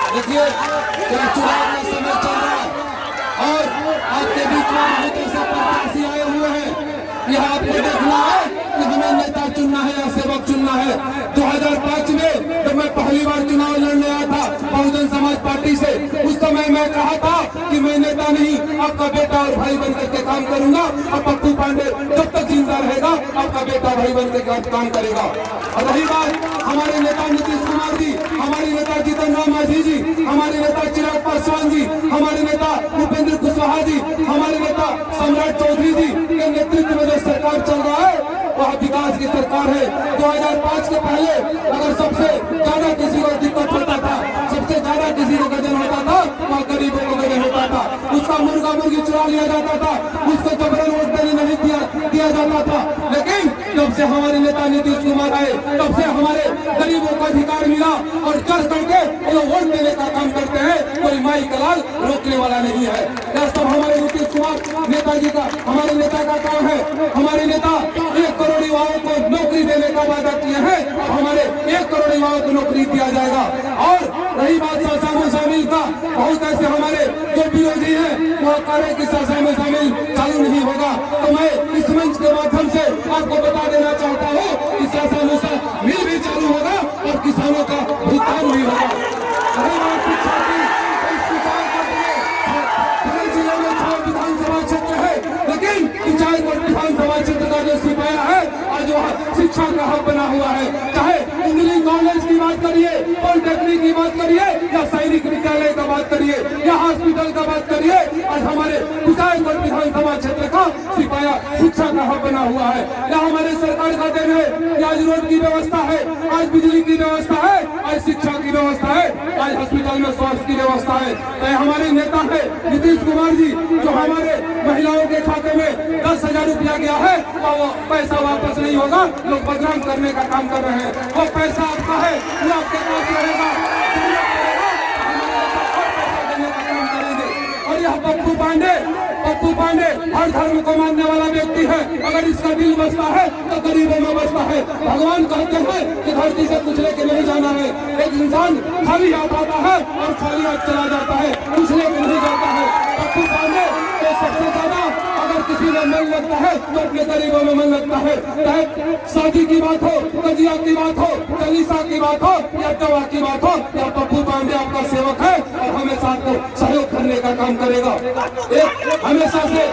देखिए क्या चुनाव का समय चल रहा है और आपके बीच में बहुत ऐसे प्रत्याशी आए हुए हैं। यह आपको देखना है कि हमें नेता चुनना है या सेवक चुनना है। 2005 में जब मैं पहली बार चुनाव लड़ने आया था बहुजन समाज पार्टी से, उस समय मैं कहा था कि मैं नेता नहीं, आपका बेटा और भाई बनकर के काम करूंगा। और पप्पू पांडे जब तक जिंदा रहेगा आपका बेटा भाई बनकर के काम करेगा। और रही बात हमारे नेता नीतीश कुमार जी, हमारे नेता जीतन राम मांझी जी, हमारे नेता चिराग पासवान जी, हमारे नेता उपेंद्र कुशवाहा जी, हमारे नेता सम्राट चौधरी जी के नेतृत्व में जो सरकार चल रहा है वह विकास की सरकार है। 2005 के पहले अगर सबसे ज्यादा किसी को दिक्कत होता था, सबसे ज्यादा किसी को गजन होता था, वह गरीबों को गजन होता था। उसका मुर्गा मुर्गी चुरा लिया जाता था, उसको जबरन वोट देने नहीं दिया जाता था। लेकिन जब से हमारे नेता नीतीश कुमार आए तब से हमारे गरीबों को अधिकार मिला और चढ़ करके वो वोट देने का काम करते हैं। कोई माई का लाल रोकने वाला नहीं है। यह सब हमारे नीतीश कुमार नेताजी का, हमारे नेता का काम है। हमारे नेता 1 करोड़ युवाओं को नौकरी देने का वादा किए हैं। हमारे 1 करोड़ युवाओं को नौकरी दिया जाएगा। और रही बात सासा में शामिल का, बहुत ऐसे हमारे जो विरोधी है वो कह रहे कि सासा में शामिल चालू नहीं होगा। तो मैं इस मंच के माध्यम से आपको बता देना चाहता हूँ कि सासा में मिल भी चालू होगा और किसानों का भुगतान भी होगा। रही बात शिक्षा की, जिले में 6 विधानसभा क्षेत्र है, लेकिन कुचायकोट विधानसभा क्षेत्र का जो सिपाया है आज वह शिक्षा का हब बना हुआ है। चाहे इंजीनियरिंग कॉलेज की बात करिए, पॉलिटेक्निक की बात करिए या सैनिक विद्यालय का बात करिए या हॉस्पिटल का बात करिए, आज हमारे कुचायकोट विधानसभा क्षेत्र का सिपाया शिक्षा का हब बना हुआ है। यह हमारे सरकार का देन है। आज रोड की व्यवस्था है, आज बिजली की व्यवस्था है, आज शिक्षा की व्यवस्था है, आज हॉस्पिटल में स्वास्थ्य की व्यवस्था है। तो हमारे नेता है नीतीश कुमार जी, जो हमारे महिलाओं के खाते में 10,000 रुपया गया है तो वो पैसा वापस नहीं होगा। लोग बदनाम करने का काम कर रहे हैं। वो पैसा आपका है, वो आपके पास रहेगा, देने का काम करेंगे। और यह पप्पू पांडे हर धर्म को मानने वाला व्यक्ति है। अगर इसका दिल बसता है तो गरीबों में बसता है। भगवान कहते हैं कि धरती से कुछ लेके नहीं जाना है। एक इंसान खाली हाथ आता है और खाली हाथ चला जाता है, कुछ लेके नहीं जाता है। पप्पू पांडे तो सबसे ज्यादा अगर किसी में मन लगता है तो अपने गरीबों में मन लगता है। चाहे शादी की बात हो, कजिया की बात हो, चालीसा की बात हो या दवा की बात हो, या पप्पू पांडे आपका सेवक है और हमेशा आपको सहयोग करने का काम करेगा। एक हमेशा से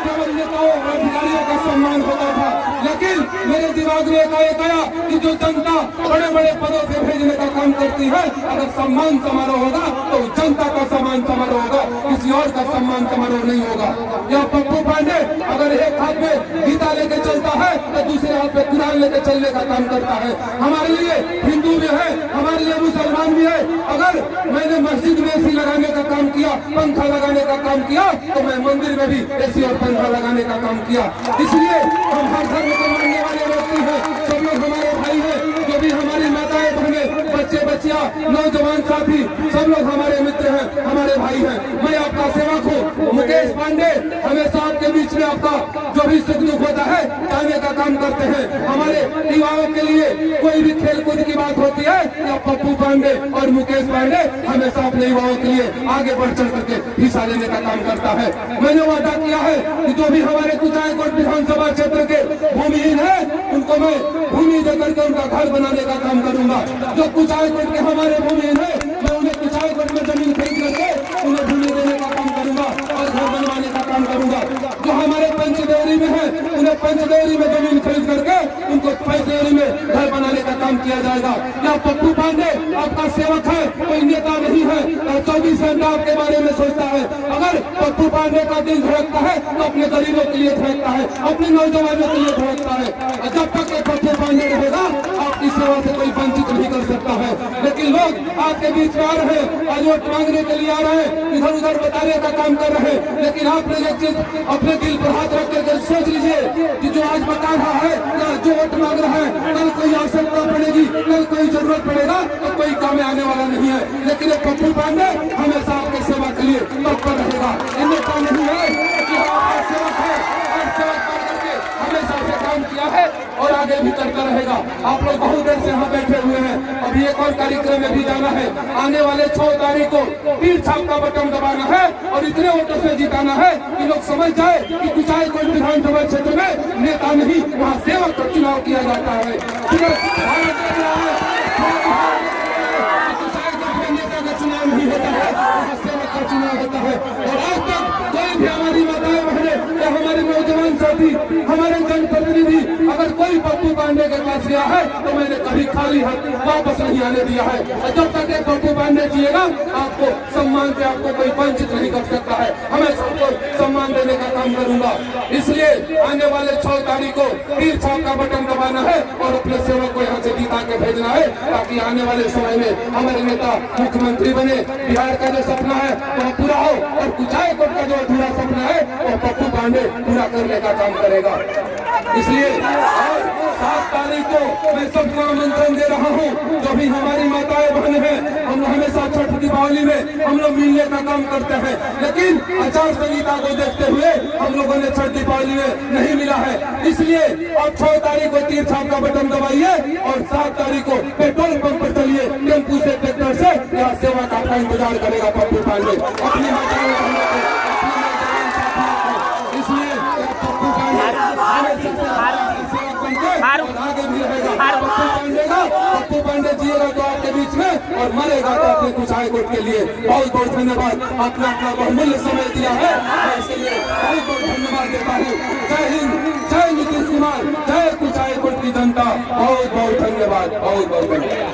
केवल नेताओं और अधिकारियों का सम्मान होता था, लेकिन मेरे दिमाग में एक आया कि जो जनता बड़े बड़े पदों पे भेजने का काम करती है, अगर सम्मान समारोह होगा तो जनता का सम्मान समारोह होगा, किसी और का सम्मान समारोह नहीं होगा। यह पप्पू पांडे अगर एक हाथ में गीता लेके चलता है तो दूसरे हाथ में कुरान लेके चलने का काम करता है। हमारे लिए हिंदू भी है, हमारे लिए मुसलमान भी है। अगर मैंने मस्जिद में एसी लगाने का काम किया, पंखा लगाने का काम किया, तो मैं मंदिर में भी एसी और पंखा लगाने का काम किया। इसलिए हम हर धर्म को मानने वाले व्यक्ति हैं। सब लोग हमारे भाई हैं, जो भी हमारी माताएं बहनें, बच्चे बच्चियां, नौजवान साथी, सब लोग हमारे मित्र हैं, हमारे भाई हैं। मैं आपका सेवक हूँ मुकेश पांडे। हमेशा आपके बीच में आपका जो भी सुख दुख होता है जाने का काम करते हैं। हमारे युवाओं के लिए कोई भी खेल कूद की बात होती है या पप्पू पांडे और मुकेश पांडे हमेशा अपने युवाओं के लिए आगे बढ़ चढ़ करके हिस्सा लेने का काम करता है। मैंने वादा किया है कि जो भी हमारे कुचायकोट विधानसभा क्षेत्र के भूमिहीन है उनको मैं भूमि देकर के उनका घर बनाने का काम करूंगा। जो कुचायकोट के हमारे भूमिहीन है मैं उन्हें कुचायकोट में जमीन खरीद करके उन्हें भूमि देने का काम करूंगा और घर बनवाने का काम करूंगा। जो हमारे पंचदेवरी में है उन्हें पंचदेवरी में जमीन खरीद करके उनको पंचदेवरी में घर बनाने का काम किया जाएगा। या पप्पू पांडे आपका सेवक है, कोई नेता नहीं है और 24 घंटा आपके बारे में सोचता है। अगर पप्पू पांडे का दिल धड़कता है तो अपने गरीबों के लिए धड़कता है, अपने नौजवानों के लिए धड़कता है। और जब तक पप्पू पांडे रहेगा आपकी सेवा से कोई वंचित नहीं कर सकता है। लेकिन लोग आपके बीच में आ रहे हैं, आज वोट मांगने के लिए आ रहे हैं, इधर उधर बताने का काम कर रहे हैं। लेकिन आपने एक चीज अपने दिल पर हाथ रख करके सोच लीजिए कि जो आज बता रहा है या जो वोट मांग रहा है, कल कोई आवश्यकता पड़ेगी, कल कोई जरूरत पड़ेगा तो कोई काम आने वाला नहीं है। लेकिन एक पप्पू पांडे हमेशा आपके सेवा के लिए तत्पर रहेगा। इन्हें काम नहीं है कि हमारा सेवक है और सेवक करके हमेशा से काम किया है और आगे भी करता रहेगा। आप लोग बहुत देर से यहाँ बैठे हुए हैं। अभी एक और कार्यक्रम में भी जाना है। आने वाले 6 तारीख को तीर छाप का बटन दबाना है और इतने वोटों से जिताना है कि लोग समझ जाए कि कुचायकोट विधानसभा क्षेत्र में नेता नहीं, वहाँ सेवक का चुनाव किया जाता है। नेता का चुनाव नहीं होता है, वहाँ सेवक का चुनाव होता है। और आज तक कोई भी हमारी माताएं बहनें या हमारे नौजवान साथी, हमारे जनप्रतिनिधि अगर कोई पप्पू पांडे के पास गया है तो मैंने कभी खाली हाथ वापस नहीं आने दिया है। और जब तक एक पप्पू पांडे जिएगा आपको सम्मान से आपको कोई वंचित नहीं कर सकता है। हमें सबको सम्मान देने का काम करूंगा। इसलिए आने वाले 6 तारीख को तीर छाप का बटन दबाना है और अपने सेवक को यहाँ से जिता के भेजना है, ताकि आने वाले समय में हमारे नेता मुख्यमंत्री बने। बिहार का जो सपना है वह पूरा हो और कुचायकोट का जो अधूरा सपना है वह पप्पू पांडे पूरा करने का काम करेगा। इसलिए 7 तारीख को मैं सबको आमंत्रण दे रहा हूँ। जो भी हमारी माताएं बहन है, हम हमेशा छठ दीपावली में हम लोग मिलने का काम करते हैं, लेकिन आचार संहिता को देखते हुए हम लोगों ने छठ दीपावली में नहीं मिला है। इसलिए अब 6 तारीख को तीर छाप का बटन दबाइए और 7 तारीख को पेट्रोल पंप पर चलिए, टेम्पू से ट्रैक्टर से यहाँ सेवा का आपका इंतजार करेगा पप्पू पांडे अपनी माताओं इसलिए पप्पू पांडे आगे भी रहेगा। पप्पू पांडे जिएगा तो आपके बीच में और मरेगा तो अपने कुचायकोट के लिए। बहुत बहुत धन्यवाद, आपने अपना बहुमूल्य समय दिया है, मैं इसके लिए बहुत बहुत धन्यवाद देता हूँ। जय हिंद, जय नीतीश कुमार, जय कुचायकोट की जनता। बहुत बहुत धन्यवाद, बहुत बहुत धन्यवाद।